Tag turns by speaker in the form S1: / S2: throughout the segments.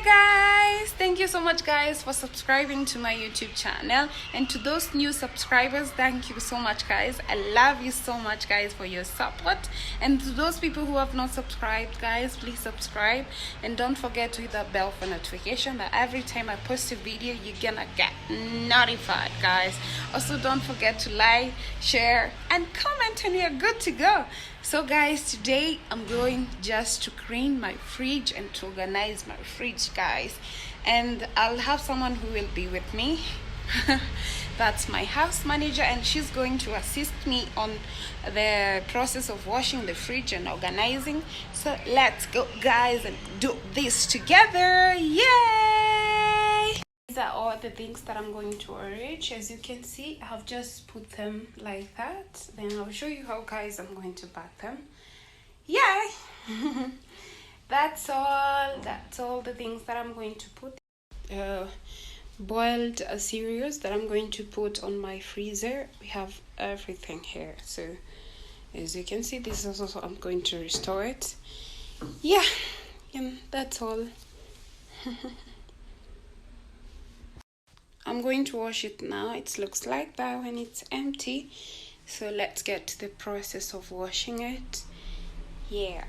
S1: Hi guys, thank you so much guys for subscribing to my YouTube channel, and to those new subscribers, thank you so much guys. I love you so much guys for your support, and to those people who have not subscribed guys, please subscribe and don't forget to hit that bell for notification that every time I post a video you're gonna get notified guys. Also don't forget to like, share and comment and you're good to go. So guys, today I'm going just to clean my fridge and to organize my fridge guys, and I'll have someone who will be with me. That's my house manager, and she's going to assist me on the process of washing the fridge and organizing. So let's go guys and do this together. Yay! These are all the things that I'm going to arrange. As you can see, I have just put them like that. Then I'll show you how guys I'm going to pack them. Yay! That's all the things that I'm going to put. Boiled cereals that I'm going to put on my freezer. We have everything here. So as you can see, this is also I'm going to restore it. Yeah, that's all. I'm going to wash it now. It looks like that when it's empty. So let's get to the process of washing it. Yeah,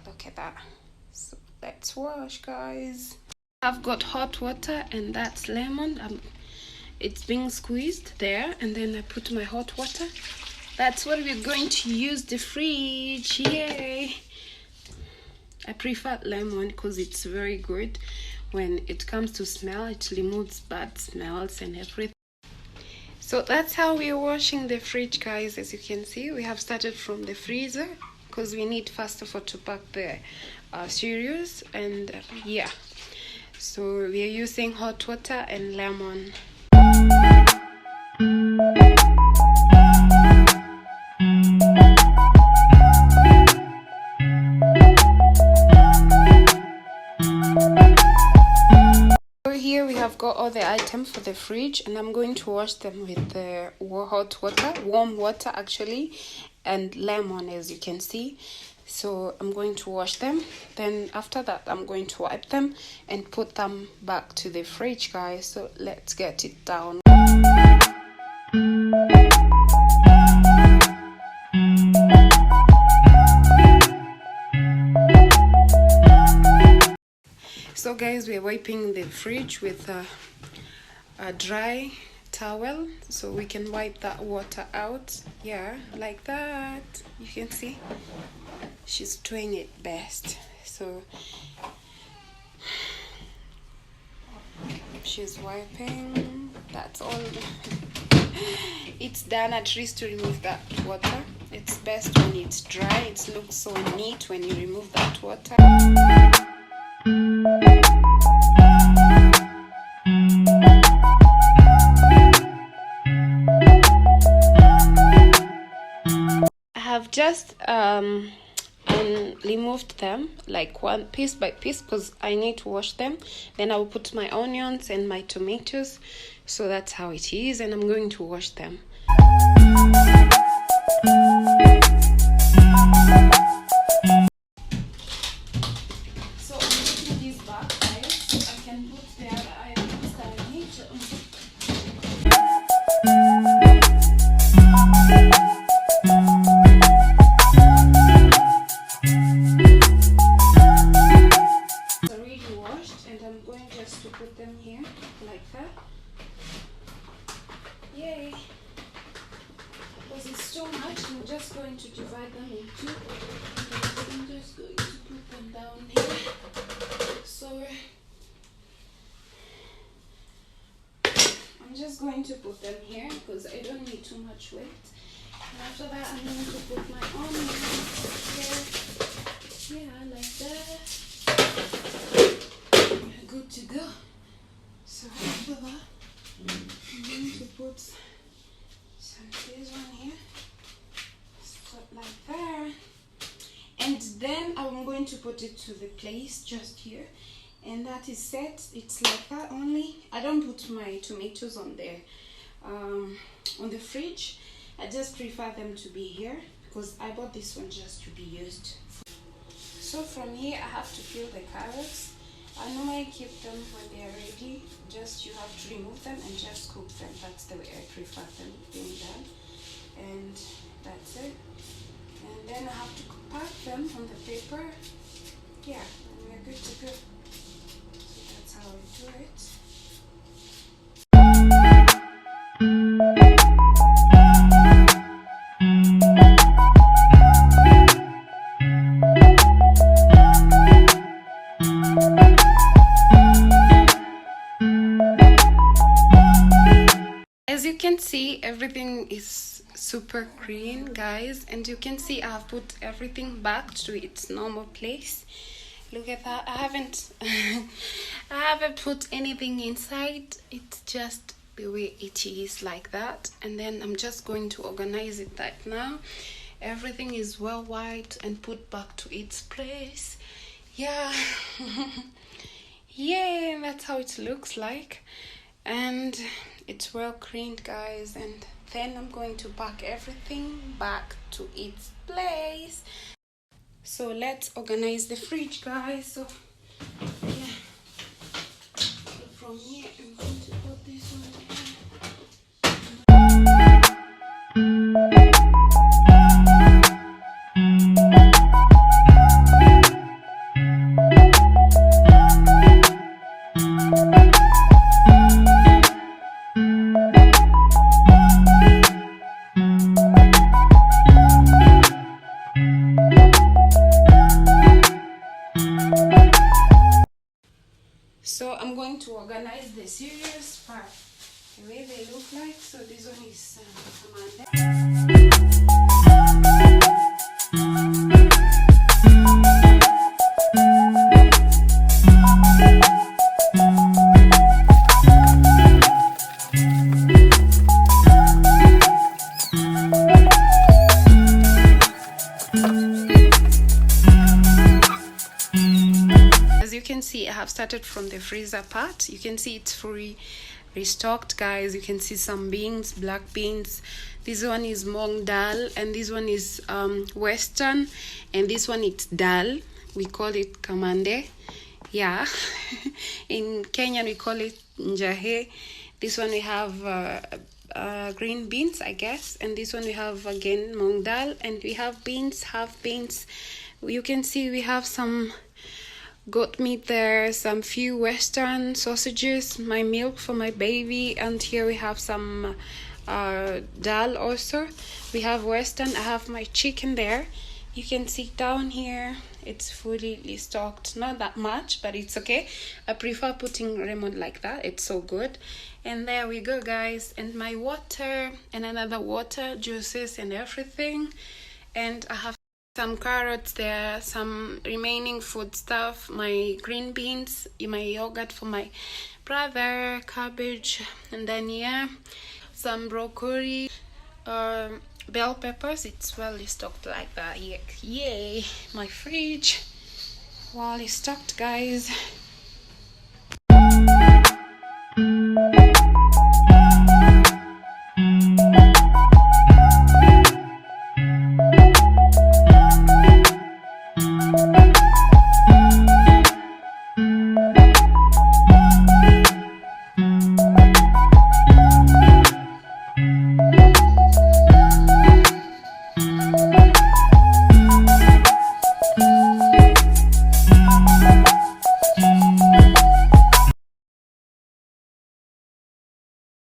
S1: look at that. So let's wash guys. I've got hot water and that's lemon. It's being squeezed there, and then I put my hot water. That's what we're going to use the fridge. Yay! I prefer lemon because it's very good. When it comes to smell, it removes bad smells and everything. So that's how we're washing the fridge guys. As you can see, we have started from the freezer because we need first of all to pack the cereals, and yeah, so we are using hot water and lemon. Here we have got all the items for the fridge, and I'm going to wash them with the hot water, warm water actually, and lemon, as you can see. So I'm going to wash them, then after that I'm going to wipe them and put them back to the fridge guys. So let's get it down. So guys, we're wiping the fridge with a dry towel so we can wipe that water out. Yeah, like that. You can see she's doing it best. So she's wiping. That's all. It's done, at least to remove that water. It's best when it's dry. It looks so neat when you remove that water. I have just removed them like one piece by piece because I need to wash them. Then I will put my onions and my tomatoes. So that's how it is, and I'm going to wash them. So I'm putting this back guys so I can put the other items that I need to. Put them here like that. Yay! Because it's too much, I'm just going to divide them in two. I'm just going to put them down here. So I'm just going to put them here because I don't need too much weight. And after that, I'm going to put my onions here. Yeah, like that. Good to go. So after that, I'm going to put some this one here, so like that, and then I'm going to put it to the place just here, and that is set. It's like that only. I don't put my tomatoes on the fridge. I just prefer them to be here because I bought this one just to be used. So from here I have to peel the carrots. I normally keep them when they are ready. Just you have to remove them and just cook them. That's the way I prefer them being done. And that's it. And then I have to pack them on the paper. Yeah, and we're good to go. So that's how I do it. As you can see, everything is super clean, guys, and you can see I have put everything back to its normal place. Look at that. I haven't put anything inside. It's just the way it is, like that. And then I'm just going to organize it right now. Everything is well wiped and put back to its place. Yeah. Yeah, that's how it looks like. And it's well cleaned, guys, and then I'm going to pack everything back to its place. So let's organize the fridge, guys. So yeah, from here I'm going to put this one there. So I'm going to organize the serious part the way they look like. So this one is Amanda. You can see I have started from the freezer part. You can see it's fully restocked, guys. You can see some beans, black beans. This one is mung dal, and this one is western, and this one it's dal. We call it kamande. Yeah. In Kenya we call it njahe. This one we have green beans, I guess, and this one we have again mung dal, and we have beans, half beans. You can see we have some goat meat there, some few western sausages, my milk for my baby, and here we have some dal also. We have western. I have my chicken there. You can see down here it's fully stocked, not that much, but it's okay. I prefer putting lemon like that, it's so good. And there we go, guys, and my water and another water, juices and everything. And I have some carrots there, some remaining food stuff, my green beans, my yogurt for my brother, cabbage, and then yeah, some broccoli, bell peppers. It's well stocked like that. Yay, my fridge well stocked, guys.